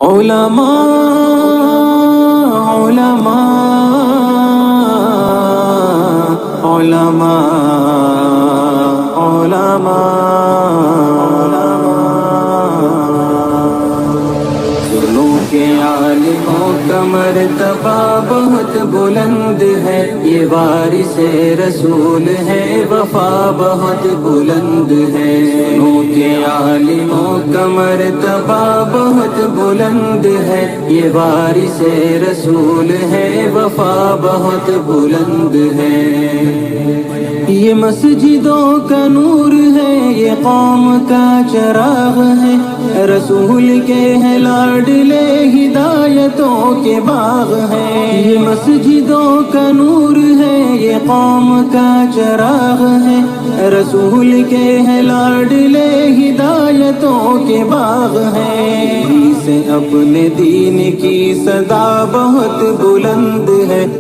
علماء علماء علماء علماء کے عالموں کا مرتبہ بہت بلند ہے، یہ وارث رسول ہے، وفا بہت بلند ہے۔ کے عالموں کا مرتبہ بہت بلند ہے، یہ وارث رسول ہے، وفا بہت بلند ہے۔ یہ مسجدوں کا نور ہے، یہ قوم کا چراغ ہے، رسول کے ہیں لاڈلے، ہدایتوں کے باغ ہیں۔ یہ مسجدوں کا نور ہے، یہ قوم کا چراغ ہے، رسول کے ہیں لاڈلے، ہدایتوں کے باغ ہیں۔ سے اپنے دین کی صدا بہت بلند ہے۔